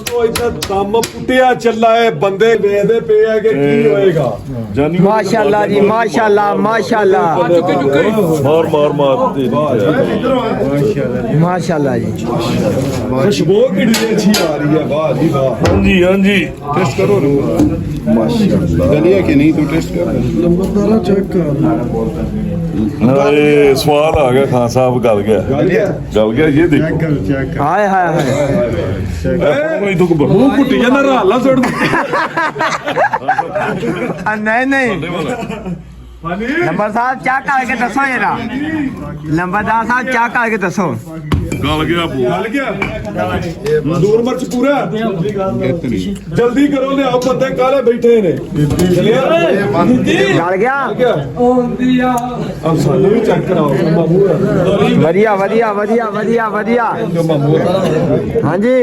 ਦੋਸਤੋ ਇੱਥੇ ਦਮ ਪੁੱਟਿਆ ਚੱਲਾ ਹੈ ਬੰਦੇ ਵੇਖਦੇ ਪਏ ਆ ਕਿ ਕੀ ਹੋਏਗਾ माशाल्लाह जी माशाल्लाह माशाल्लाह मार माशाल्लाह जी खुशबू कितनी अच्छी आ रही है वाह जी वाह हाँ जी हाँ जी टेस्ट करो माशाल्लाह गलिया कि नहीं तो टेस्ट कर नंबरदारा चेक कर स्वाद आ गया खान साहब गल गया ये देखो हाय हाय हाय मुंह कुटी जाना राला सुट नहीं नहीं नंबर साहब क्या करके दसो जरा नंबरदार साहब क्या करके दसो गल गया दूर मर्च पूरा जल्दी करो ले आओ बंदे काले बैठे ने गल गया अब सानू भी चेक कराओ ਵਧੀਆ ਵਧੀਆ ਵਧੀਆ ਵਧੀਆ ਵਧੀਆ ਹਾਂਜੀ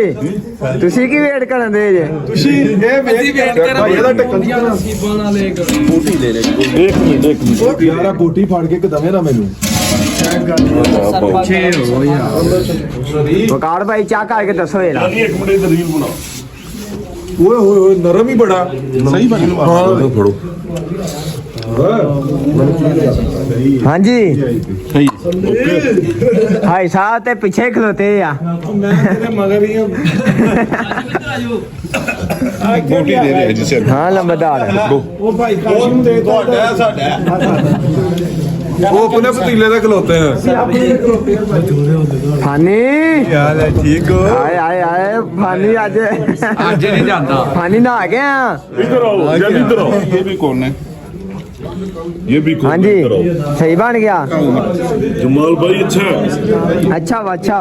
ਤੁਸੀਂ ਕੀ ਵੇਟ ਕਰਨ ਦੇ ਜੇ ਤੁਸੀਂ ਇਹ ਵੇਟ ਕਰ ਇਹਦਾ ਟੱਕਣ नसीबों वाले ਬੂਟੀ ਲੈ ਲੈ एक मिनट ਯਾਰਾ ਬੂਟੀ ਫੜ ਕੇ ਕਦਵੇਂ ਨਾ ਮੈਨੂੰ ਵਕਾਰ ਭਾਈ ਚਾਹ ਕਰਕੇ ਦੱਸੋ ਜਰਾ एक मिनट रील बना ਓਏ ਹੋਏ ਹੋਏ ਨਰਮ ਹੀ ਬੜਾ सही बन ਹਾਂ फड़ो ਹਾਂਜੀ सही ਭਾਈ ਸਾਹਿਬ ਤੇ ਪਿੱਛੇ ਖਲੋਤੇ ਆ ਮੈਂ ਤੇਰੇ ਮਗਰ ਹੀ बोटी दे रहे हैं जिसे ਹਾਂ ਲੰਬੇਦਾਰ ਉਹ ਭਾਈ ਕਾਸ਼ੀ ਨੂੰ ਦੇ ਤੁਹਾਡਾ ਸਾਡਾ ਉਹ ਆਪਣੇ ਪਤੀਲੇ ਦੇ ਖਲੋਤੇ ਆ ਫਾਨੀ ਯਾਰ ਠੀਕ ਹੋ ਆਏ ਆਏ ਆਏ ਫਾਨੀ ਅੱਜ नहीं जानता ਫਾਨੀ ਨਹਾ ਗਿਆ इधर आओ जल्दी इधर आओ ये भी कौन है ये भी कौन ਹਾਂਜੀ इधर आओ ਸਹੀ ਬਣ ਗਿਆ जमाल भाई अच्छा है ਅੱਛਾ ਵਾ ਅੱਛਾ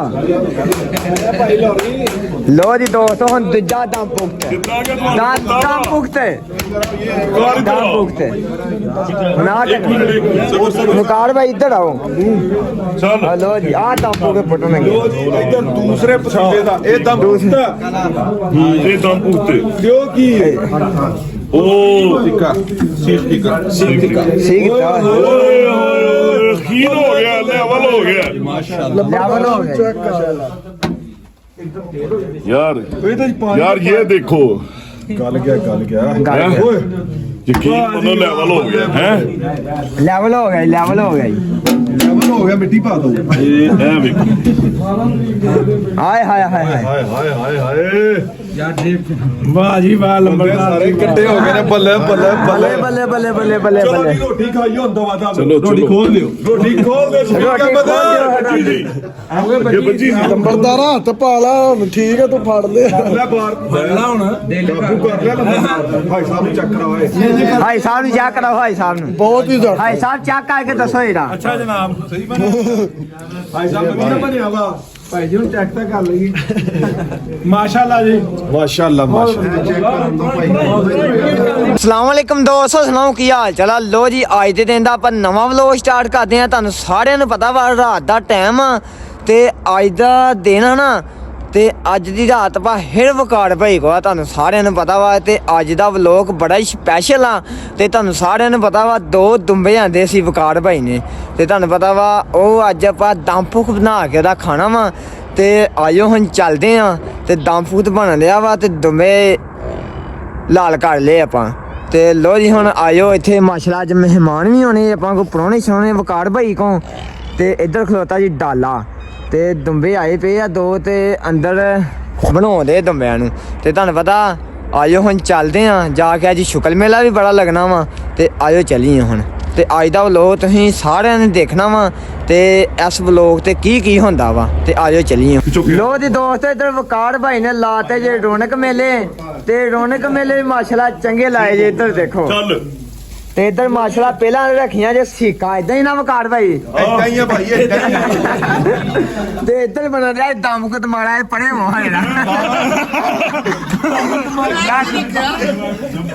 ਲੋ ਜੀ ਦੋਸਤੋ ਹੁਣ ਦੂਜਾ ਦਮ ਪੁਖਤੇ कितना क्या ਦਮ ਪੁਖਤੇ इधर ਦਮ आओ ਪੁਖਤੇ ਹੁਣ ਆ एक मिनट ਮੁਕਾਰ ਭਾਈ ਇੱਧਰ ਆਓ चल ਹਲੋ ਜੀ ਆ ਦਮ ਪੁਖਤੇ ਪਟਣਗੇ ਲੋ ਜੀ ਇੱਧਰ ਦੂਸਰੇ ਪਤੀਲੇ ਦਾ ਇਹ ਦਮ ਪੁੱਛਦਾ ये दम पूछते ਕਿਉਂ ਕੀ ओ टिक्का सीख टिक्का ਠੀਕ ओए खीर हो गया लेवल हो गया ਲੈਵਲ ਹੋ ਗਿਆ यार ਇਹਦੇ ਚ ਪਾਣੀ यार ये देखो ਗੱਲ ਗਿਆ ਗੱਲ ਗਿਆ। ਓਏ यकीन मानो लेवल हो गया है ਲੈਵਲ ਹੋ ਗਿਆ ਲੈਵਲ ਹੋ ਗਿਆ ਜੀ ਲੈਵਲ ਹੋ ਗਿਆ ਮਿੱਟੀ ਪਾ ਦੋ ये है देखो ਹਾਏ ਹਾਏ ਹਾਏ ਹਾਏ ਹਾਏ ਹਾਏ ਹਾਏ ਹਾਏ ਵਾਹ ਜੀ ਵਾਹ ਬੰਦੇ ਸਾਰੇ ਇਕੱਠੇ ਹੋ ਗਏ ਨੇ ਬੱਲੇ ਬੱਲੇ ਬੱਲੇ ਬੱਲੇ ਬੱਲੇ ਬੱਲੇ ਬੱਲੇ ਚਲੋ ਬੱਲੇ ਜੀ ਰੋਟੀ ਖਾਈਓ ਹੁੰਦਾ ਵਾਦਾ ਚਲੋ, ਰੋਟੀ ਚਲੋ। ਖੋਲ ਲਿਓ ਰੋਟੀ ਖੋਲ ਦੇ ਰੋਟੀ ਖੋਲ ਦਿਓ। बच्ची जी ये बच्ची जी ਨੰਬਰਦਾਰਾ ਹੱਥ ਪਾ ਲਾ ਠੀਕ ਹੈ ਤੂੰ ਫੜ ਲੈ ਲੈ ਬਾਹਰ ਫੜਨਾ ਹੁਣ ਕਾਬੂ ਕਰ ਲੈ ਭਾਈ ਸਾਹਿਬ ਨੂੰ ਚੱਕ ਕਰਾਓ ਭਾਈ ਸਾਹਿਬ ਨੂੰ ਚੈੱਕ ਕਰਾਓ ਭਾਈ ਸਾਹਿਬ ਨੂੰ ਬਹੁਤ ਹੀ ਜ਼ਿਆਦਾ ਭਾਈ ਸਾਹਿਬ ਚੈੱਕ ਕਰਕੇ ਦੱਸੋ ਜਰਾ ਭਾਈ ਸਾਹਿਬ ਵਧੀਆ ਬਣਿਆ ਵਾ ਭਾਈ ਜੀ ਹੁਣ ਚੈੱਕ ਤਾਂ ਕਰ ਲਈ ਮਾਸ਼ਾਅੱਲਾ ਜੀ ਮਾਸ਼ਾਅੱਲਾ ਮਾਸ਼ਾਅੱਲਾ ਅਸਲਾਮ ਵਾਲੇਕਮ ਦੋਸਤੋ ਸੁਣਾਓ ਕੀ ਹਾਲ ਚਾਲ ਆ ਲੋ ਜੀ ਅੱਜ ਦੇ ਦਿਨ ਦਾ ਆਪਾਂ ਨਵਾਂ ਵਲੋਗ ਸਟਾਰਟ ਕਰਦੇ ਆ ਤੁਹਾਨੂੰ ਸਾਰਿਆਂ ਨੂੰ ਪਤਾ ਵਾ ਰਾਤ ਦਾ ਟਾਈਮ ਆ ਤੇ ਅੱਜ ਦਾ ਦਿਨ ਆ ਨਾ ਤੇ ਅੱਜ ਦੀ ਰਾਤ ਆਪਾਂ ਫਿਰ ਵਕਾਰ ਭਾਈ ਕੋਲ ਆ ਤੁਹਾਨੂੰ ਸਾਰਿਆਂ ਨੂੰ ਪਤਾ ਵਾ ਤੇ ਅੱਜ ਦਾ ਵਲੋਗ ਬੜਾ ਹੀ ਸਪੈਸ਼ਲ ਆ ਤੇ ਤੁਹਾਨੂੰ ਸਾਰਿਆਂ ਨੂੰ ਪਤਾ ਵਾ ਦੋ ਦੁੰਬੇ ਆਂਦੇ ਸੀ ਵਕਾਰ ਭਾਈ ਨੇ ਤੇ ਤੁਹਾਨੂੰ ਪਤਾ ਵਾ ਉਹ ਅੱਜ ਆਪਾਂ ਦਮਪੁਖ ਬਣਾ ਕੇ ਉਹਦਾ ਖਾਣਾ ਵਾ ਤੇ ਆਇਓ ਹੁਣ ਚੱਲਦੇ ਆ ਤੇ ਦਮਪੁਖ ਬਣ ਲਿਆ ਵਾ ਤੇ ਦੁੰਬੇ ਲਾਲ ਕਰ ਲਏ ਆਪਾਂ ਤੇ ਲੋ ਜੀ ਹੁਣ ਆਇਓ ਇੱਥੇ ਮਾਸ਼ਾਅੱਲਾ ਅੱਜ ਮਹਿਮਾਨ ਵੀ ਹੋਣੇ ਆਪਾਂ ਕੋ ਪ੍ਰਾਹੁਣੇ ਸੋਹਣੇ ਵਕਾਰ ਭਾਈ ਕੋ ਤੇ ਇੱਧਰ ਖਲੋਤਾ ਜੀ ਡਾਲਾ ਤੇ ਦੁੰਬੇ ਆਏ ਪਏ ਆ ਦੋ ਤੇ ਅੰਦਰ ਬਣਾਉਂਦੇ ਦੁੰਬਿਆਂ ਨੂੰ ਤੇ ਤੁਹਾਨੂੰ ਪਤਾ ਆਇਓ ਹੁਣ ਚੱਲਦੇ ਆ ਜਾ ਕੇ ਅੱਜ ਸ਼ੁਕਲ ਮੇਲਾ ਵੀ ਬੜਾ ਲੱਗਣਾ ਵਾ ਤੇ ਆਇਓ ਚੱਲੀਏ ਹੁਣ ਤੇ ਅੱਜ ਦਾ ਵਲੋਗ ਤੁਸੀਂ ਸਾਰਿਆਂ ਨੇ ਦੇਖਣਾ ਵਾ ਤੇ ਇਸ ਵਲੋਗ ਤੇ ਕੀ ਹੁੰਦਾ ਵਾ ਤੇ ਆਇਓ ਚੱਲੀਏ ਲੋ ਜੀ ਦੋਸਤੋ ਇੱਧਰ ਵਕਾਰ ਭਾਈ ਨੇ ਲਾਤੇ ਜੇ ਰੌਣਕ ਮੇਲੇ ਤੇ ਰੌਣਕ ਮੇਲੇ ਵੀ ਮਾਸ਼ਾਅੱਲਾ ਚੰਗੇ ਲਾਏ ਜੇ ਇੱਧਰ ਦੇਖੋ चल ਤੇ ਇੱਧਰ ਮਾਸ਼ਾਅੱਲਾ ਪਹਿਲਾਂ ਰੱਖੀਆਂ ਜੇ ਸੀਕਾ ਇਦਾਂ ਹੀ ਨਾ ਵਕਾਰ ਭਾਈ ਇਦਾਂ ਹੀ ਆ ਭਾਈ ਇਦਾਂ ਹੀ ਤੇ ਇੱਧਰ ਬਣਾ ਰਿਹਾ ਦਮ ਕੁਤ ਮਾਰਾ ਪੜੇ ਮੋਹ ਜਿਹੜਾ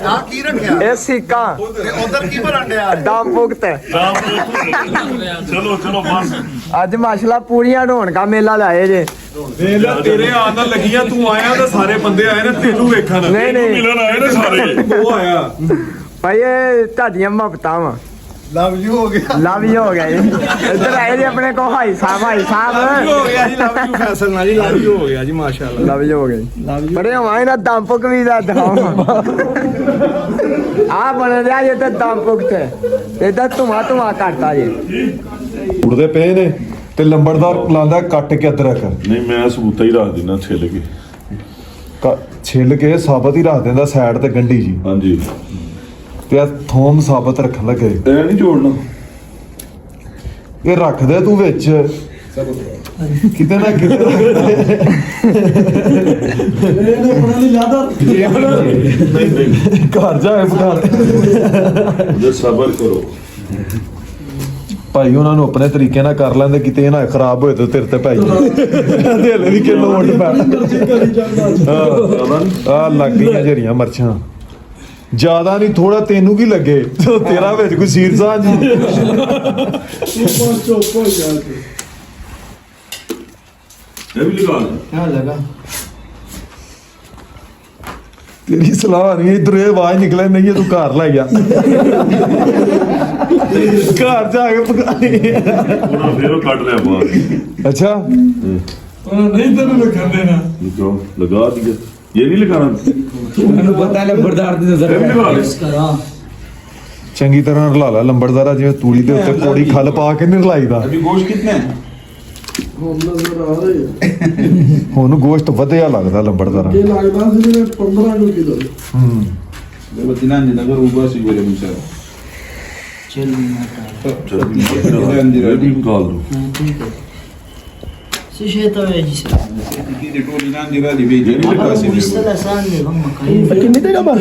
ਆ ਕੀ ਰੱਖਿਆ ਇਹ ਸੀਕਾ ਤੇ ਉਧਰ ਕੀ ਬਣਨ ਡਿਆ ਦਮ ਪੁਗਤ चलो चलो बस ਅੱਜ ਮਾਸ਼ਾਅੱਲਾ ਪੂਰੀਆਂ ਰੌਣਕਾਂ ਮੇਲਾ ਲਾਏ ਜੇ ਵੇਖ ਲੈ ਤੇਰੇ ਆਉਣ ਨਾਲ ਲੱਗੀਆਂ ਤੂੰ ਆਇਆ ਤੇ ਸਾਰੇ ਬੰਦੇ ਆਏ ਨੇ ਤੈਨੂੰ ਵੇਖਣ ਨਹੀਂ ਨਹੀਂ मिलन आए ना सारे ਉਹ ਆਇਆ ਭਾਈ ਇਹ ਤੁਹਾਡੀਆਂ ਮੁਹੱਬਤਾਂ ਵਾ ਲਵ ਯੂ ਹੋ ਗਿਆ ਲਵ ਯੂ ਹੋ ਗਿਆ ਜੀ ਇੱਧਰ ਆਏ ਜੀ ਆਪਣੇ ਕੋ ਭਾਈ ਸਾਹਿਬ ਹੋ ਗਿਆ ਜੀ ਲਵ ਯੂ ਫੈਸਲ ਨਾਲ ਜੀ ਲਵ ਯੂ ਹੋ ਗਿਆ ਜੀ ਮਾਸ਼ਾਅੱਲਾ ਲਵ ਯੂ ਹੋ ਗਿਆ ਬੜੇ ਹਵਾਏ ਨਾ ਦੰਪਕ ਵੀ ਦਾ ਦਿਖਾਓ ਆ ਬਣ ਰਿਹਾ ਜੇ ਤੇ ਦੰਪਕ ਤੇ ਇਹਦਾ ਧੂਆ ਕਰਤਾ ਜੀ ਉੜਦੇ ਪਏ ਨੇ ਤੇ ਲੰਬੜਦਾਰ ਲਾਂਦਾ ਕੱਟ ਕੇ ਅਦਰਕ ਨਹੀਂ ਮੈਂ ਸਬੂਤਾ ਹੀ ਰੱਖ ਦਿੰਦਾ ਛਿੱਲ ਕੇ ਛਿੱਲ ਕੇ ਸਾਬਤ ਹੀ ਰੱਖ ਦਿੰਦਾ ਸਾਈਡ ਤੇ ਗੰਢੀ ਜੀ ਹਾਂਜੀ ਤੇ ਆ ਥੋਮ ਸਾਬਤ ਰੱਖਣ ਲੱਗੇ ਇਹ ਨਹੀਂ ਜੋੜਨਾ ਇਹ ਰੱਖ ਦੇ ਤੂੰ ਵਿੱਚ ਕਿਤੇ ਨਾ ਕਿਤੇ ਘਰ ਜਾ ਜੇ ਸਬਰ ਕਰੋ ਭਾਈ ਉਹਨਾਂ ਨੂੰ ਆਪਣੇ ਤਰੀਕੇ ਨਾਲ ਕਰ ਲੈਂਦੇ ਕਿਤੇ ਇਹ ਨਾ ਖਰਾਬ ਹੋਏ ਤੇ ਤੇਰੇ ਤੇ ਭਾਈ ਦਿਲ ਵੀ ਕਿ ਲੋਟ ਪੈ ਆ ਲੱਗ ਗਈਆਂ ਜਿਹੜੀਆਂ ਮਰਚਾਂ ਜਿਆਦਾ ਨਹੀਂ ਥੋੜਾ ਤੈਨੂੰ ਕੀ ਲੱਗੇ ਤੇਰਾ ਵਿੱਚ ਕੋਈ ਸੀਰ ਸਾਂ ਜੀ ਇਹ ਵੀ ਲਗਾ ਤੇਰੀ ਸਲਾਹ ਨਹੀਂ ਇਧਰ ਇਹ ਆਵਾਜ਼ ਨਿਕਲੇ ਨਹੀਂ ਇਹ ਤੂੰ ਘਰ ਲੈ ਜਾ ਘਰ ਜਾ ਕੇ ਪਕਾਣੀ ਉਹਨਾਂ ਫੇਰ ਉਹ ਕੱਢ ਲਿਆ ਬਾਹਰ ਅੱਛਾ ਨਹੀਂ ਤੈਨੂੰ ਲੱਗਣ ਦੇਣਾ ਲਗਾ ਦਿਆ ਇਹ ਨਹੀਂ ਲਗਾਣਾ ਮੈਨੂੰ ਪਤਾ ਲੰਬੜਦਾਰ ਦੀ ਨਜ਼ਰ ਇਹ ਵੀ ਲਗਾ ਲੈ ਚੰਗੀ ਤਰ੍ਹਾਂ ਰਲਾ ਲੈ ਲੰਬੜਦਾਰਾ ਜਿਵੇਂ ਤੂੜੀ ਦੇ ਉੱਤੇ ਕੋੜੀ ਖੱਲ ਪਾ ਕੇ ਨਹੀਂ ਰਲਾਈਦਾ ਅਭੀ ਗੋਸ਼ਤ ਕਿੰਨਾ ਹੈ ਹੁਣ ਗੋਸ਼ਤ ਵਧਿਆ ਲੱਗਦਾ ਲੰਬੜਦਾਰਾ ਇਹ ਲੱਗਦਾ ਸੀ ਜਿਵੇਂ 15 ਕਿਲੋ ਦੇਖੋ ਦਿਨਾਂ ਦੇ ਨਗਰ ਉਬਾ ਸੀ ਗੋਰੇ ਮੁਸਾ ਇਹ ਵੀ ਨਿਕਾਲ ਦੋ Sujeta veggie. ਕੀ ਦੇ ਟੋਲੀ ਨਾਂ ਦੀ ਵਾਲੀ ਵੇ ਜਿਹੜੀ Allora, ਲਗਾ ਸੀ vista la sangue, mamma mia. ਕਿੰਨੀ ਦੇਰ ਬਾਅਦ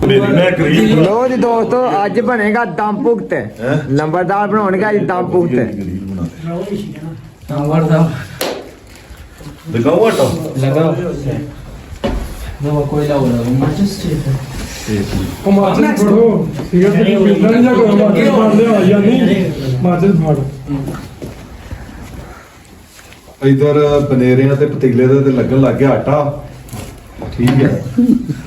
ਮੇਰੀ ਮੈਂ ਕਰੀਬ ਲੋ ਜੀ ਦੋਸਤੋ ਅੱਜ ਬਣੇਗਾ ਦਮ ਭੁਗਤ ਲੰਬੜਦਾਰ ਬਣਾਉਣਗੇ ਅੱਜ ਦਮ ਭੁਗਤ ਲਗਾਓ ਆਟਾ Devo poi lavorare, ma c'è scelta. ਮਾਚਸ ਫੜੋ ਠੀਕ ਹੈ ਤੇ ਮਿਲਦਾ ਨਹੀਂ ਜਾਂ ਕੋਈ ਮਾਚਸ ਫੜ ਲਿਆ ਜਾਂ ਨਹੀਂ ਮਾਚਸ ਫੜ ਇਧਰ ਬਨੇਰਿਆਂ ਤੇ ਪਤੀਲੇ ਦੇ ਤੇ ਲੱਗਣ ਲੱਗ ਗਿਆ ਆਟਾ ਠੀਕ ਹੈ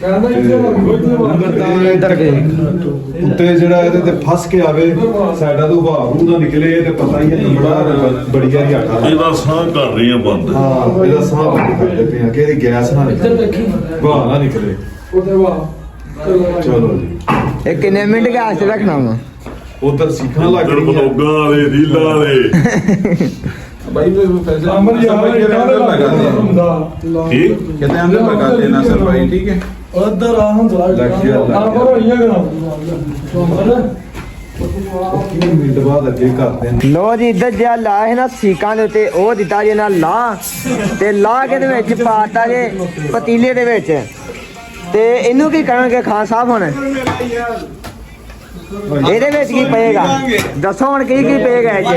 ਕਹਿੰਦਾ ਇੱਥੇ ਇੱਧਰ ਗਏ ਉੱਤੇ ਜਿਹੜਾ ਇਹਦੇ ਤੇ ਫਸ ਕੇ ਆਵੇ ਸਾਈਡਾਂ ਤੋਂ ਹਵਾ ਦਾ ਨਿਕਲੇ ਤੇ ਪਤਾ ਹੀ ਹੈ ਬੜਾ ਬੜੀ ਵਾਰੀ ਆਟਾ ਇਹਦਾ ਸਾਹ ਕਰ ਰਹੀ ਆ ਬੰਦ ਹਾਂ ਇਹਦਾ ਸਾਹ ਬੰਦ ਕਰਦੇ ਪਏ ਆ ਕਿ ਇਹਦੀ ਗੈਸ ਨਾ ਨਿਕਲੇ ਹਵਾ ਨਾ ਨਿਕਲੇ ਉਹਦੇ ਵਾ ਚਲੋ ਜੀ ਇਹ ਕਿੰਨੇ ਮਿੰਟ ਗੈਸ ਤੇ ਰੱਖਣਾ ਵਾ ਉਧਰ ਸਿੱਖਾਂ ਲੱਗ ਇੱਧਰ ਰਹੀਆਂ ਬਲੋਗਾਂ ਵਾਲੇ ਰੀਲਾਂ ਵਾਲੇ ਭਾਈ ਫੈਸਲ ਅਮਰ ਯਾਰ ਕੇ ਅੰਦਰ ਲਗਾ ਦੇ ਕੀ कहते अंदर लगा देना सर भाई ठीक है ਉਧਰ ਆ ਹੁਣ ਜ਼ਰਾ ਲੱਗ ਗਿਆ, ਲੱਗ ਆ ਗਿਆ। ਪਰ ਹੋਈਆਂ ਕਰਾਂ ਕੀ ਮਿੰਟ ਬਾਅਦ ਅੱਗੇ ਕਰਦੇ ਨੇ ਲੋ ਜੀ ਇੱਧਰ ਜਿਆ ਲਾ ਹੈ ਨਾ ਸੀਕਾਂ ਦੇ ਉੱਤੇ ਉਹ ਦਿੱਤਾ ਜੇ ਨਾਲ ਲਾ ਤੇ ਲਾ ਕੇ ਦੇ ਵਿੱਚ ਪਾਤਾ ਜੇ ਪਤੀਲੇ ਦੇ ਵਿੱਚ ਤੇ ਇਹਨੂੰ ਕੀ ਕਰਨਗੇ ਖਾਨ ਸਾਹਿਬ ਹੁਣ ਇਹਦੇ ਵਿੱਚ ਕੀ ਪਏਗਾ ਦੱਸੋ ਹੁਣ ਕੀ ਕੀ ਪਏਗਾ ਇਹ 'ਚ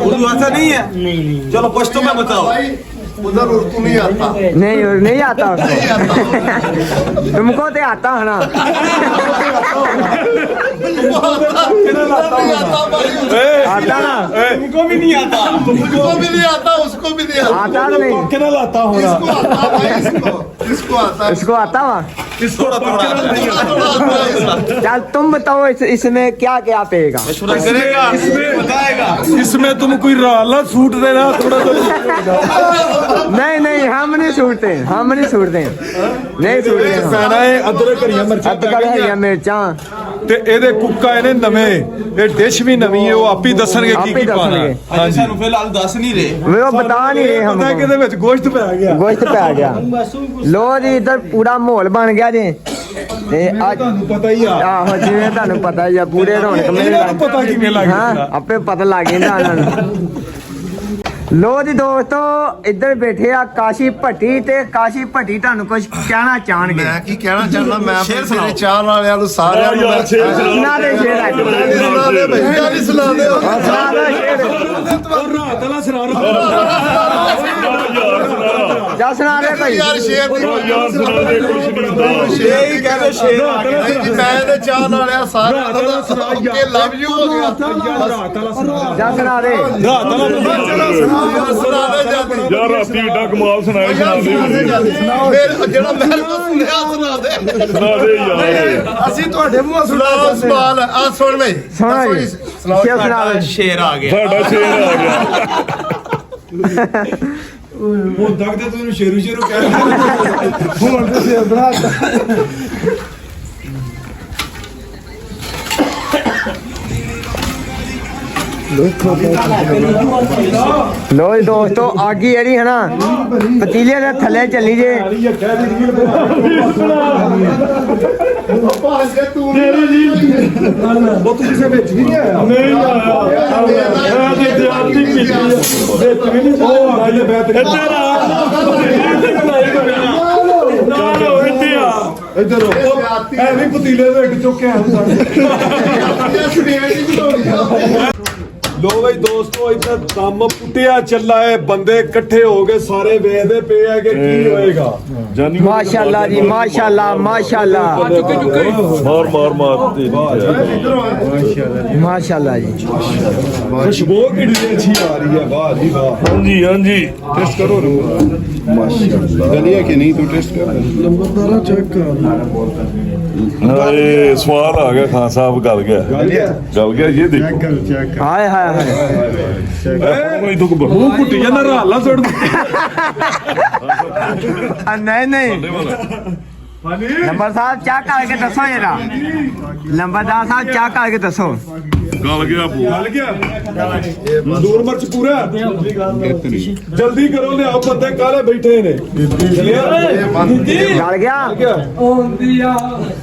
उर्दू आता नहीं है नहीं, नहीं. चलो पश्तो में बताओ उधर उर्दू नहीं आता नहीं आता उसको तुमको तो आता है ना आता ना तुमको भी नहीं आता मुझको भी नहीं आता उसको भी नहीं आता आता तो नहीं ਕਿਹਨਾਂ ਲਾਤਾ ਹੋਣਾ इसको आता भाई इसको आता है इसको आता हुआ थोड़ा थोड़ा आता है चल तुम बताओ इसमें क्या क्या पेगा थोड़ा करेगा बताएगा इसमें तुम कोई राला सूट देना थोड़ा नहीं हम नहीं छूटते नहीं छूटते हम। ਪੈਣਾ ਹੈ ਅਦਰਕ ਹਰੀਆਂ ਮਿਰਚਾਂ अदरक हरिया मिर्चा ਤੇ ਇਹਦੇ ਕੁੱਕਾ ਇਹਨੇ ਨਵੇਂ ਇਹ ਡਿਸ਼ ਵੀ ਨਵੀਂ ਹੈ ਉਹ ਆਪ ਹੀ ਦੱਸਣਗੇ ਆਪ ਕੀ ਹੀ ਕੀ ਪਾਣਾ ਦੱਸਣਗੇ। ਹਾਂਜੀ ਸਾਨੂੰ ਫਿਲਹਾਲ ਦੱਸ ਨਹੀਂ ਰਹੇ वो बता नहीं रहे ਪਤਾ ਕਿ हमको ਇਹਦੇ ਵਿੱਚ ਗੋਸ਼ਤ ਪੈ ਗਿਆ गोश्त पे आ गया लो जी इधर पूरा माहौल बन गया जी ते आज ਤੁਹਾਨੂੰ ਪਤਾ ਹੀ ਆ ਆਹੋ ਜਿਵੇਂ ਤੁਹਾਨੂੰ ਪਤਾ ਹੀ ਆ ਪੂਰੇ ਰੌਣਕ ਮੇਲੇ ਇਹਨਾਂ ਨੂੰ ਪਤਾ ਕਿਵੇਂ ਲੱਗ ਹਾਂ ਜਾਂਦਾ ਆਪੇ ਪਤਾ ਲੱਗ ਜਾਂਦਾ ਉਹਨਾਂ ਨੂੰ ਲੋ ਜੀ ਦੋਸਤੋ ਇੱਧਰ ਬੈਠੇ ਆ ਕਾਸ਼ੀ ਭੱਟੀ ਤੇ ਕਾਸ਼ੀ ਭੱਟੀ ਤੁਹਾਨੂੰ ਕੁਝ ਕਹਿਣਾ ਚਾਹਣਗੇ ਮੈਂ ਕੀ ਕਹਿਣਾ ਚਾਹੁੰਦਾ ਮੈਂ ਮੇਰੇ ਚਾਹ ਵਾਲਿਆਂ ਨੂੰ ਸਾਰਿਆਂ ਨੂੰ ਯਾਰ ਸ਼ੇਰ ਸੁਣਾ ਸੁਣਾ ਦੇ ਸ਼ੇਰ ਅੱਜ ਸੁਣਾ ਦੇ ਭਈਆ ਨਹੀਂ ਸੁਣਾ ਦੇ ਸੁਣਾ ਦੇ ਸ਼ੇਰ ਰਾਤ ਵਾਲਾ ਸਰਾਰ ਜਾ ਸੁਣਾ ਦੇ ਭਾਈ ਯਾਰ ਸ਼ੇਰ ਦੀ ਯਾਰ ਸੁਣਾ ਦੇ ਕੁਛ ਨਹੀਂ ਹੁੰਦਾ ਸ਼ੇਰ ਹੀ ਕਹਿੰਦੇ ਸ਼ੇਰ ਆ ਗਿਆ ਨਹੀਂ ਜੀ ਮੈਂ ਤੇ ਚਾਹ ਵਾਲਿਆਂ ਸਾਰਿਆਂ ਨੂੰ ਕਿ ਲਵ ਯੂ ਹੋ ਗਿਆ ਰਾਤ ਵਾਲਾ ਸਰਾਰ ਜਾ ਸੁਣਾ ਦੇ ਰਾਤ ਵਾਲਾ ਸੁਣਾ ਦੇ ਜਾਂਦੀ ਯਾਰ ਰਾਤੀ ਏਡਾ ਕਮਾਲ ਸੁਣਾਇਆ ਸੁਣਾ ਦੇ ਫਿਰ ਜਿਹੜਾ ਮਹਿਲ ਕੋ ਸੁਣਿਆ ਸੁਣਾ ਦੇ ਸੁਣਾ ਦੇ ਯਾਰ ਅਸੀਂ ਤੁਹਾਡੇ ਮੂੰਹੋਂ ਸੁਣਾ ਸਵਾਲ ਆ ਸੁਣ ਲੈ ਸੁਣਾ ਜੀ ਕਿਉਂ ਸੁਣਾ ਸ਼ੇਰ ਆ ਗਿਆ ਸਾਡਾ ਸ਼ੇਰ ਆ ਗਿਆ ਹੁਣ ਤੱਕ ਤੇ ਤੈਨੂੰ ਸ਼ੇਰੂ ਸ਼ੇਰੂ ਕਹਿ ਹੁਣ ਤੇ ਸਿਰ ਬਣਾਤਾ ਲੋ ਜੀ ਦੋਸਤੋ ਆਗੀ ਜਿਹੜੀ ਹੈ ਨਾ ਪਤੀਲੇ ਦੇ ਥੱਲੇ ਚੱਲੀ ਜੇ ਭਾਂਜ ਕੇ ਤੂੰ ਉਹ ਤੂੰ ਕਿਸੇ ਵਿੱਚ ਵੀ ਨਹੀਂ ਆਇਆ ਨਹੀਂ ਆਇਆ ਤੇ ਦਿਆਤੀ ਪੀਤੀ ਵਿੱਚ ਵੀ ਨਹੀਂ ਉਹ ਆ ਗਈ ਬੈਤ ਇੱਧਰ ਆ ਨਾਲ ਇੱਥੇ ਆ ਇੱਧਰ ਐਵੇਂ ਪਤੀਲੇ ਦੇ ਇੱਕ ਚੁੱਕਿਆ ਹੁੰਦਾ ਲੋ ਬਈ ਦੋਸਤੋ ਇੱਥੇ ਦਮ ਪੁੱਟਿਆ ਚੱਲਾ ਹੈ ਬੰਦੇ ਇਕੱਠੇ ਹੋ ਗਏ ਸਾਰੇ ਵੇਖਦੇ ਪਏ ਆ ਕਿ ਕੀ ਹੋਏਗਾ ਜਾਨੀ ਮਾਸ਼ਾਅੱਲਾ ਜੀ ਮਾਸ਼ਾਅੱਲਾ ਮਾਸ਼ਾਅੱਲਾ ਮਾਰ ਤੇ ਮਾਸ਼ਾਅੱਲਾ ਜੀ ਖੁਸ਼ਬੂ ਕਿੰਨੀ ਅੱਛੀ ਆ ਰਹੀ ਹੈ ਵਾਹ ਜੀ ਵਾਹ ਹਾਂਜੀ ਹਾਂਜੀ ਟੈਸਟ ਕਰੋ ਮਾਸ਼ਾਅੱਲਾ ਗਲੀਆ ਕਿ ਨਹੀਂ ਤੂੰ ਟੈਸਟ ਕਰ ਨੰਬਰਦਾਰਾ ਚੈੱਕ ਕਰ ਹਾਏ ਸਵਾਲ ਆ ਗਿਆ ਖਾਨ ਸਾਹਿਬ ਗਲ ਗਿਆ ਇਹ ਦੇਖੋ ਹਾਏ ਹਾਏ ਹਾਏ ਕੋਈ ਦੁੱਖ ਬਰ ਮੂੰਹ ਘੁੱਟੀ ਜਾਂਦਾ ਰਾਲਾ ਸੁੱਟ ਨਹੀਂ ਨਹੀਂ ਨੰਬਰ ਸਾਹਿਬ ਚਾਹ ਕਰਕੇ ਦੱਸੋ ਜਰਾ ਲੰਬਰਦਾਰ ਸਾਹਿਬ ਚਾਹ ਕਰਕੇ ਦੱਸੋ ਗਲ ਗਿਆ ਪੂ ਚੱਲ ਗਿਆ ਦੂਰ ਮਰਚ ਪੂਰਾ ਜਲਦੀ ਕਰੋ ਲਿਆਓ ਬੰਦੇ ਕਾਲੇ ਬੈਠੇ ਨੇ ਗਲ ਗਿਆ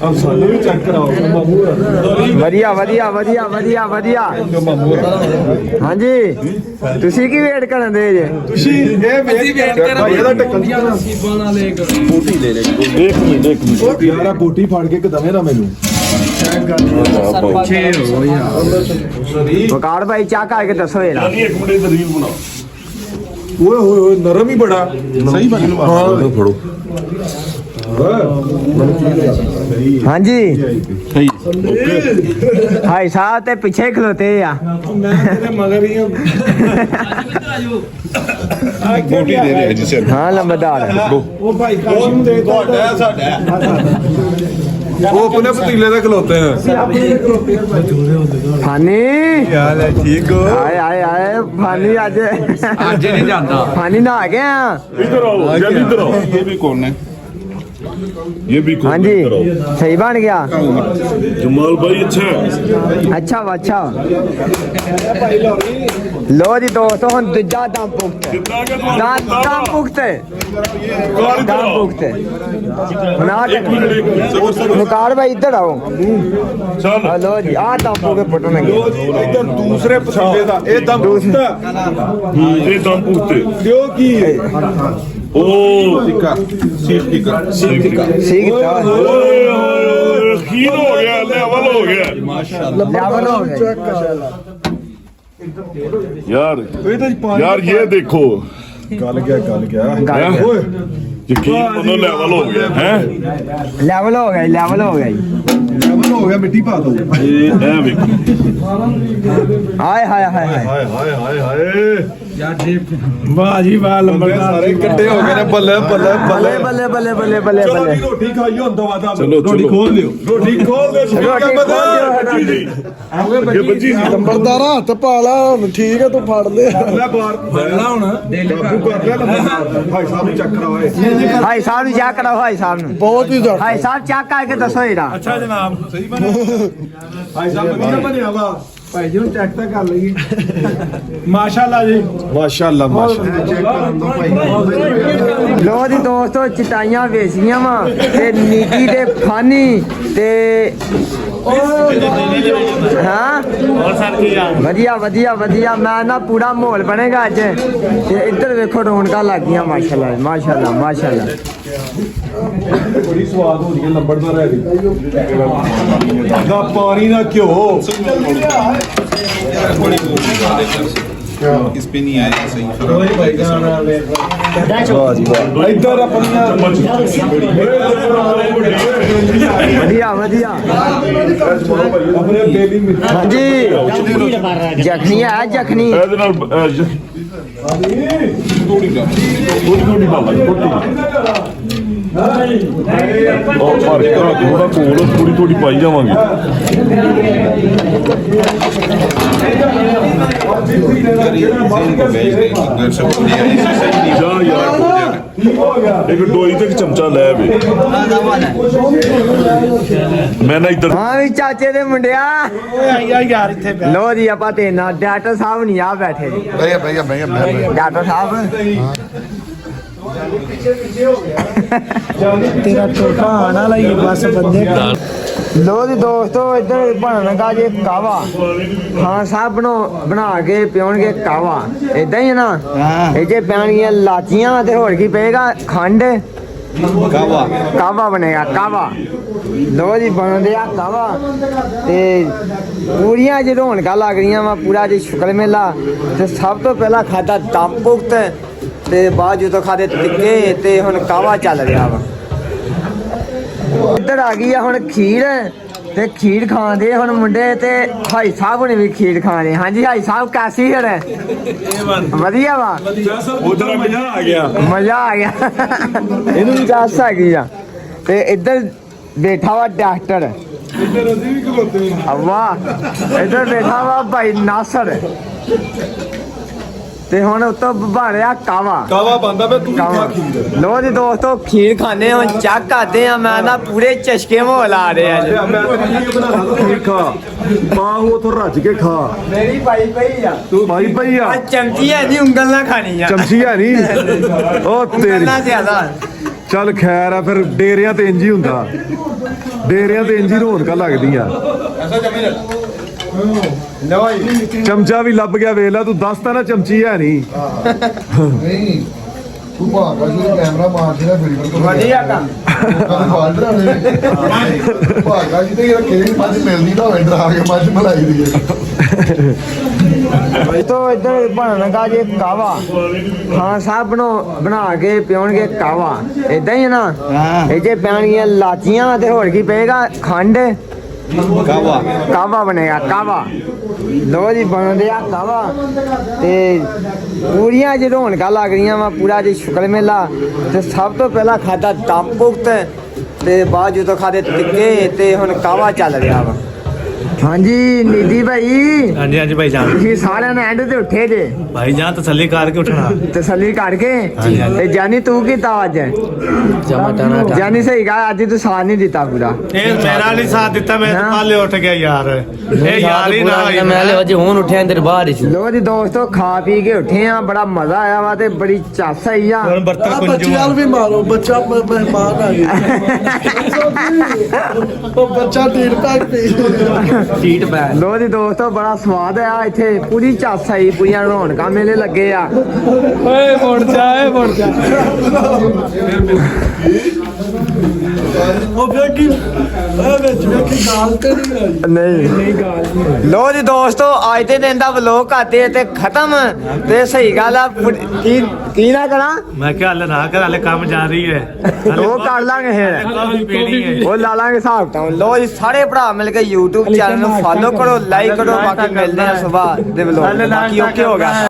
ਆ ਸਾਨੂੰ ਵੀ ਚੈੱਕ ਕਰਾਓ ਵਧੀਆ ਵਧੀਆ ਵਧੀਆ ਵਧੀਆ ਵਧੀਆ ਹਾਂਜੀ ਤੁਸੀਂ ਕੀ ਵੇਟ ਕਰਨ ਦੇ ਜੇ ਤੁਸੀਂ ਇਹ ਵੇਟ ਕਰ ਇਹਦਾ ਟੱਕਣ ਇੱਕ ਮਿੰਟ ਯਾਰ ਆ ਬੂਟੀ ਫੜ ਕੇ ਕਦਵੇਂ ਨਾ ਮੈਨੂੰ ਵਕਾਰ ਭਾਈ ਚਾਹ ਕਰਕੇ ਦੱਸੋ ਜਰਾ ਜਾਨੀ ਇੱਕ ਮਿੰਟ ਦਲੀਲ ਬਣਾ ਓਏ ਹੋਏ ਹੋਏ ਨਰਮ ਹੀ ਬੜਾ ਸਹੀ ਬਣ ਹਾਂ ਫੜੋ ਹਾਂਜੀ ਸਹੀ ਹਾਈ ਸਾਹਿਬ ਤੇ ਪਿੱਛੇ ਖਲੋਤੇ ਆ ਮੈਂ ਤੇਰੇ ਮਗਰ ਹੀ ਬੋਟੀ ਦੇ ਰਿਹਾ ਜੀ ਸਿਰ ਹਾਂ ਲੰਬਰਦਾਰ ਉਹ ਭਾਈ ਕਾਸ਼ੀ ਦੇ ਤੁਹਾਡਾ ਸਾਡਾ ਉਹ ਆਪਣੇ ਪਤੀਲੇ ਦੇ ਖਲੋਤੇ ਨੇ ਫਾਨੀ ਹਾਲ ਹੈ ਠੀਕ ਹੋ ਆਏ ਆਏ ਆਏ ਫਾਨੀ ਅੱਜ ਨਹੀਂ ਜਾਂਦਾ ਫਾਨੀ ਨਹਾ ਗਿਆ इधर आओ जानी इधर आओ ਇਹ ਵੀ ਕੌਣ ਹੈ ये भी कौन ਹਾਂਜੀ इधर आओ ਸਹੀ ਬਣ ਗਿਆ जमाल भाई अच्छा है ਅੱਛਾ ਵਾ ਅੱਛਾ ਲੋ ਜੀ ਦੋਸਤੋ ਹੁਣ ਦੂਜਾ ਦਮ ਪੁਖਤ कितना के ਦਮ ਪੁਖਤ इधर ਦਮ आओ ਪੁਖਤ ਹੁਣ ਆ एक मिनट ਮੁਕਾਰ ਭਾਈ ਇੱਧਰ ਆਓ चल ਲੋ ਜੀ ਆ ਦਮ ਪੁਖਤ ਪੁੱਟਣਗੇ ਲੋ ਜੀ ਇੱਧਰ ਦੂਸਰੇ ਪਤੀਲੇ ਦਾ ਇਹ ਦਮ ਪੁੱਛਦਾ ये दम पूछते ਕਿਉਂ ਕੀ ਹੈ ओ ਸੀਖ ਠੀਕ ਆ खीर हो गया लेवल हो गया ਲੈਵਲ ਹੋ ਗਿਆ यार ਇਹ ਤਾਂ ਪਾਣੀ यार ये देखो ਗਲ ਗਿਆ ਗੱਲ हैं? ਓਏ यकीन मनो लेवल हो गया है ਲੈਵਲ ਹੋ ਗਿਆ ਲੈਵਲ ਹੋ ਗਿਆ ਜੀ ਲੈਵਲ ਹੋ ਗਿਆ ਮਿੱਟੀ ਪਾ ਦੋ ये है देखो ਹਾਏ ਹਾਏ ਹਾਏ ਹਾਏ हाय हाय हाय हाय ਵਾਹ ਜੀ ਵਾਹ ਬੰਦੇ ਲੰਬਰਦਾਰ ਸਾਰੇ ਇਕੱਠੇ ਹੋ ਗਏ ਨੇ ਬੱਲੇ ਬੱਲੇ ਬੱਲੇ ਬੱਲੇ ਬੱਲੇ ਬੱਲੇ ਬੱਲੇ ਬੱਲੇ ਚਲੋ ਬੱਲੇ ਜੀ ਰੋਟੀ ਖਾਈਓ ਹੁੰਦਾ ਵਾਦਾ ਚਲੋ, ਰੋਟੀ ਚਲੋ। ਖੋਲ ਲਿਓ ਰੋਟੀ ਖੋਲ ਦੇ ਰੋਟੀ ਖੋਲ ਦਿਓ। बच्ची जी ये बच्ची जी ਨੰਬਰਦਾਰਾ ਹੱਥ ਪਾ ਲਾ ਹੁਣ ਠੀਕ ਹੈ ਤੂੰ ਫੜ ਲੈ ਲੈ ਬਾਹਰ ਫੜਨਾ ਹੁਣ ਕਾਬੂ ਕਰ ਲੈ ਨੰਬਰਦਾਰ ਭਾਈ ਸਾਹਿਬ ਨੂੰ ਚੱਕ ਕਰਾਓ ਹਾਈ ਸਾਹਿਬ ਨੂੰ ਚੈੱਕ ਕਰਾਓ ਹਾਈ ਸਾਹਿਬ ਨੂੰ ਬਹੁਤ ਹੀ ਜ਼ਿਆਦਾ ਹਾਈ ਸਾਹਿਬ ਚੈੱਕ ਕਰਕੇ ਦੱਸੋ ਜਰਾ ਅੱਛਾ ਜਨਾਬ ਸਹੀ ਬਣਿਆ ਭਾਈ ਸਾਹਿਬ ਵਧੀਆ ਬਣਿਆ ਵਾ ਭਾਈ ਜੀ ਨੂੰ ਚੈੱਕ ਤਾਂ ਕਰ ਲਈਏ ਮਾਸ਼ਾਅੱਲਾ ਜੀ ਮਾਸ਼ਾਅੱਲਾ ਮਾਸ਼ਾਅੱਲਾ ਚੈੱਕ ਕਰਨ ਤੋਂ ਭਾਈ ਲੋ ਜੀ ਦੋਸਤੋ ਚਟਾਈਆਂ ਵੇਚੀਆਂ ਵਾ ਤੇ ਨੀਕੀ ਤੇ ਫਾਨੀ ਤੇ ਹਾਂ ਵਧੀਆ ਵਧੀਆ ਵਧੀਆ ਮੈਂ ਨਾ ਪੂਰਾ ਮਾਹੌਲ ਬਣੇਗਾ ਅੱਜ ਤੇ ਇੱਧਰ ਵੇਖੋ ਰੌਣਕਾਂ ਲੱਗ ਗਈਆਂ ਮਾਸ਼ਾਅੱਲਾ ਮਾਸ਼ਾਅੱਲਾ ਮਾਸ਼ਾਅੱਲਾ ਬੜੀ ਸਵਾਦ ਹੁੰਦੀ ਹੈ ਨੰਬਰਦਾਰ ਹੈ ਦਾ ਪਾਣੀ ਦਾ ਘਿਓ इस पे नहीं आया सही ਇੱਧਰ ਆਪਣੀਆਂ ਵਧੀਆ ਵਧੀਆ ਆਪਣੇ ਬੇਲੀ ਮਿੱਠਾ ਹਾਂਜੀ ਜਖਣੀ ਹੈ ਜਖਣੀ ਇਹਦੇ ਨਾਲ ਥੋੜੀ ਥੋੜੀ ਬਾਬਾ ਉਹ ਭਰ ਕੇ ਰੱਖ ਥੋੜਾ ਕੋਲ ਥੋੜੀ ਥੋੜੀ ਪਾਈ ਜਾਵਾਂਗੇ ਜਾ ਯਾਰ ਇੱਕ ਡੋਈ ਤੇ ਇੱਕ ਚਮਚਾ ਲੈ ਵੇ ਮੈਂ ਨਾ ਇੱਧਰ ਹਾਂ ਵੀ ਚਾਚੇ ਦੇ ਮੁੰਡਿਆ ਯਾਰ ਇੱਥੇ ਲੋ ਜੀ ਆਪਾਂ ਤੇ ਨਾ ਡਾਕਟਰ ਸਾਹਿਬ ਨਹੀਂ ਆ ਬੈਠੇ ਜੀ ਭਈਆ ਡਾਕਟਰ ਸਾਹਿਬ तेरा टोटा आना लगी बस बंदे ਲੋ ਜੀ ਦੋਸਤੋ ਇੱਧਰ ਬਣਨਗਾ ਜੇ ਕਾਵਾ ਹਾਂ ਸਾਹਿਬ ਬਣਾ ਕੇ ਪਿਉਣਗੇ ਕਾਵਾ ਇਦਾਂ ਹੀ ਹੈ ਨਾ ਇਹ ਜੇ ਪੈਣਗੀਆਂ ਲਾਚੀਆਂ ਤੇ ਹੋਰ ਕੀ ਪਏਗਾ ਖੰਡ ਕਾਵਾ ਬਣੇਗਾ ਕਾਵਾ ਲੋ ਜੀ ਬਣਦੇ ਆ ਕਾਵਾ ਤੇ ਪੂਰੀਆਂ ਜੇ ਰੌਣਕਾਂ ਲੱਗ ਰਹੀਆਂ ਵਾ ਪੂਰਾ ਜੇ ਸ਼ੁਕਰ ਮੇਲਾ ਤੇ ਸਭ ਤੋਂ ਪਹਿਲਾਂ ਖਾਦਾ ਦਮ ਭੁਗਤ ਤੇ ਬਾਅਦ ਜਦੋਂ ਖਾਦੇ ਟਿੱਕੇ ਤੇ ਹੁਣ ਕਾਵਾ ਚੱਲ ਰਿਹਾ ਵਾ ਇੱਧਰ ਆ ਗਈ ਆ ਹੁਣ ਖੀਰ ਤੇ ਖੀਰ ਖਾਂਦੇ ਹੁਣ ਮੁੰਡੇ ਤੇ ਹਾਈ ਸਾਹਿਬ ਨੇ ਵੀ ਖੀਰ ਖਾਣੇ ਹਾਂਜੀ ਹਾਈ ਸਾਹਿਬ ਕਾਸੀ ਹੈ ਵਧੀਆ ਵਾ ਉਧਰ ਮਜ਼ਾ ਆ ਗਿਆ ਮਜ਼ਾ ਆ ਗਿਆ ਇਹਨੂੰ ਵੀ ਚਾਸ ਆ ਗਈ ਆ ਤੇ ਇੱਧਰ ਬੈਠਾ ਵਾ ਡਾਕਟਰ ਇੱਧਰ ਅਸੀਂ ਵੀ ਖਲੋਤੇ ਆ ਵਾਹ ਇੱਧਰ ਬੈਠਾ ਵਾ ਭਾਈ ਨਾਸਰ ਤੇ ਹੁਣ ਉਤੋਂ ਭਾਲਿਆ ਕਾਵਾ ਬੰਦਾ ਵੇ ਤੂੰ ਖਾ ਖੀਰ ਲੋ ਜੀ ਦੋਸਤੋ ਖੀਰ ਖਾਣੇ ਹੁਣ ਚੱਕ ਕਰਦੇ ਆ ਮੈਂ ਨਾ ਪੂਰੇ ਚਸ਼ਕੇ ਮੋ ਲਾ ਰਹੇ ਆ ਜੀ ਮੈਂ ਤਾਂ ਕੀ ਬਣਾ ਲਾ ਖੀਰ ਖਾ ਮਾਂ ਉਥੋਂ ਰੱਜ ਕੇ ਖਾ ਮੇਰੀ ਭਾਈ ਪਈ ਆ ਤੂੰ ਭਾਈ ਪਈ ਆ ਆ ਚਮਚੀ ਹੈ ਜੀ ਉਂਗਲ ਨਾਲ ਖਾਣੀ ਆ ਚਮਚੀ ਹੈ ਨਹੀਂ ਉਹ ਤੇਰੀ ਨਾ ਜ਼ਿਆਦਾ ਚੱਲ ਖੈਰ ਆ ਫਿਰ ਡੇਰਿਆਂ ਤੇ ਇੰਜ ਹੀ ਹੁੰਦਾ ਡੇਰਿਆਂ ਤੇ ਇੰਜ ਹੀ ਰੌਣਕਾਂ ਲੱਗਦੀਆਂ ਚਮਚਾ ਵੀ ਲੱਭ ਗਿਆ ਵੇਖ ਲੈ ਤੂੰ ਦੱਸਦਾ ਨਾ ਚਮਚੀ ਹੈ ਨਹੀਂ ਨਹੀਂ ਤੂੰ ਭਾਗਾ ਜੀ ਕੈਮਰਾ ਮਾਰ ਜਿਹੜਾ ਫਿਲਟਰ ਤੋਂ ਵਧੀਆ ਕੰਮ ਬਾਲਡਰ ਨੇ ਭਾਗਾ ਜੀ ਤੇ ਕਿਹੜੀ ਮੱਝ ਮਿਲਦੀ ਤਾਂ ਹੋਵੇ ਡਰਾ ਕੇ ਮੱਝ ਮਲਾਈ ਦੀ ਤੋ ਇੱਧਰ ਬਣਨਗਾ ਜੇ ਕਾਵਾ ਹਾਂ ਸਾਹਿਬ ਬਣਾ ਕੇ ਪਿਉਣਗੇ ਕਾਵਾ ਇਦਾਂ ਹੀ ਹੈ ਨਾ ਇਹ ਜੇ ਪੈਣਗੀਆਂ ਲਾਚੀਆਂ ਤੇ ਹੋਰ ਕੀ ਪਏਗਾ ਖੰਡ ਕਾਵਾ ਬਣੇਗਾ ਕਾਵਾ ਲੋ ਜੀ ਬਣਦੇ ਆ ਕਾਵਾ ਤੇ ਪੂਰੀਆਂ ਜੇ ਰੌਣਕਾਂ ਲੱਗ ਰਹੀਆਂ ਵਾ ਪੂਰਾ ਜੇ ਸ਼ੁਕਰ ਮੇਲਾ ਤੇ ਸਭ ਤੋਂ ਪਹਿਲਾਂ ਖਾਦਾ ਦਮ ਭੁਗਤ ਤੇ ਬਾਅਦ ਜਦੋਂ ਖਾਦੇ ਟਿੱਕੇ ਤੇ ਹੁਣ ਕਾਵਾ ਚੱਲ ਰਿਹਾ ਵਾ ਹਾਂਜੀ ਨੀਦੀ ਭਾਈ ਹਾਂਜੀ ਹਾਂਜੀ ਭਾਈ ਜਾਨ ਤੁਸੀਂ ਸਾਰਿਆਂ ਨੇ ਐਂਡ ਤੇ ਉੱਠੇ ਜੇ ਭਾਈ ਜਾਨ ਤਸੱਲੀ ਕਰਕੇ ਉੱਠਣਾ ਤਸੱਲੀ ਕਰਕੇ ਤੇ ਜਾਨੀ ਤੂੰ ਕੀਤਾ ਅੱਜ ਜਮਾ ਟਾਣਾ ਜਾਨੀ ਸਹੀ ਗਾ ਅੱਜ ਤੂੰ ਸਾਥ ਨਹੀਂ ਦਿੱਤਾ ਪੂਰਾ ਇਹ ਮੇਰਾ ਨਹੀਂ ਸਾਥ ਦਿੱਤਾ ਮੈਂ ਤਾਂ ਪਾਲੇ ਉੱਠ ਗਿਆ ਯਾਰ ਇਹ ਯਾਰ ਹੀ ਨਾ मैं ले वजह हूं उठे अंदर बाहर ही ਲੋ ਜੀ ਦੋਸਤੋ ਖਾ ਪੀ ਕੇ ਉੱਠੇ ਆ ਬੜਾ ਮਜ਼ਾ ਆਇਆ ਵਾ ਤੇ ਬੜੀ ਚਾਸ ਆਈ ਆ ਹੁਣ ਬਰਤਨ ਕੁੰਜੂ ਵੀ ਮਾਰੋ ਬੱਚਾ ਮਹਿਮਾਨ ਆ ਗਿਆ ਉਹ ਬੱਚਾ ਢੀੜ ਪੈਕ ਪੀ सीट पे ਲੋ ਜੀ ਦੋਸਤੋ ਬੜਾ ਸਵਾਦ ਆ ਇੱਥੇ ਪੂਰੀ ਚਾਸ ਆਈ ਪੂਰੀਆਂ ਰੌਣਕਾਂ ਮੇਲੇ ਲੱਗੇ ਆ ਓਏ ਮੁੜ ਜਾ ਉਹ ਵੇਖੀ ਇਹ ਵਿੱਚ ਵੇਖੀ ਗਾਲ ਤੇ ਨਹੀਂ ਆਈ ਲੋ ਜੀ ਦੋਸਤੋ ਅੱਜ ਦੇ ਦਿਨ ਦਾ ਵਲੋਗ ਕਰਦੇ ਤੇ ਖਤਮ ਤੇ ਸਹੀ ਗੱਲ ਆ ਕੀ ਨਾ ਕਰਾਂ ਮੈਂ ਕਿਹਾ ਹਲੇ ਨਾ ਕਰ ਹਲੇ ਕੰਮ ਜਾ ਰਹੀ ਹੈ ਉਹ ਕਰ ਲਾਂਗੇ ਫਿਰ ਕਾਫੀ ਪੀਣੀ ਹੈ ਉਹ ਲਾ ਲਾਂਗੇ ਹਿਸਾਬ ਤਾਂ ਲੋ ਜੀ ਸਾਰੇ ਭਰਾ ਮਿਲ ਕੇ YouTube ਚੈਨਲ ਨੂੰ ਫਾਲੋ ਕਰੋ ਲਾਈਕ ਕਰੋ ਬਾਕੀ ਮਿਲਦੇ ਆ ਸਵੇਰ ਦੇ ਵਲੋਗ ਬਾਕੀ ਓਕੇ ਹੋ ਗਿਆ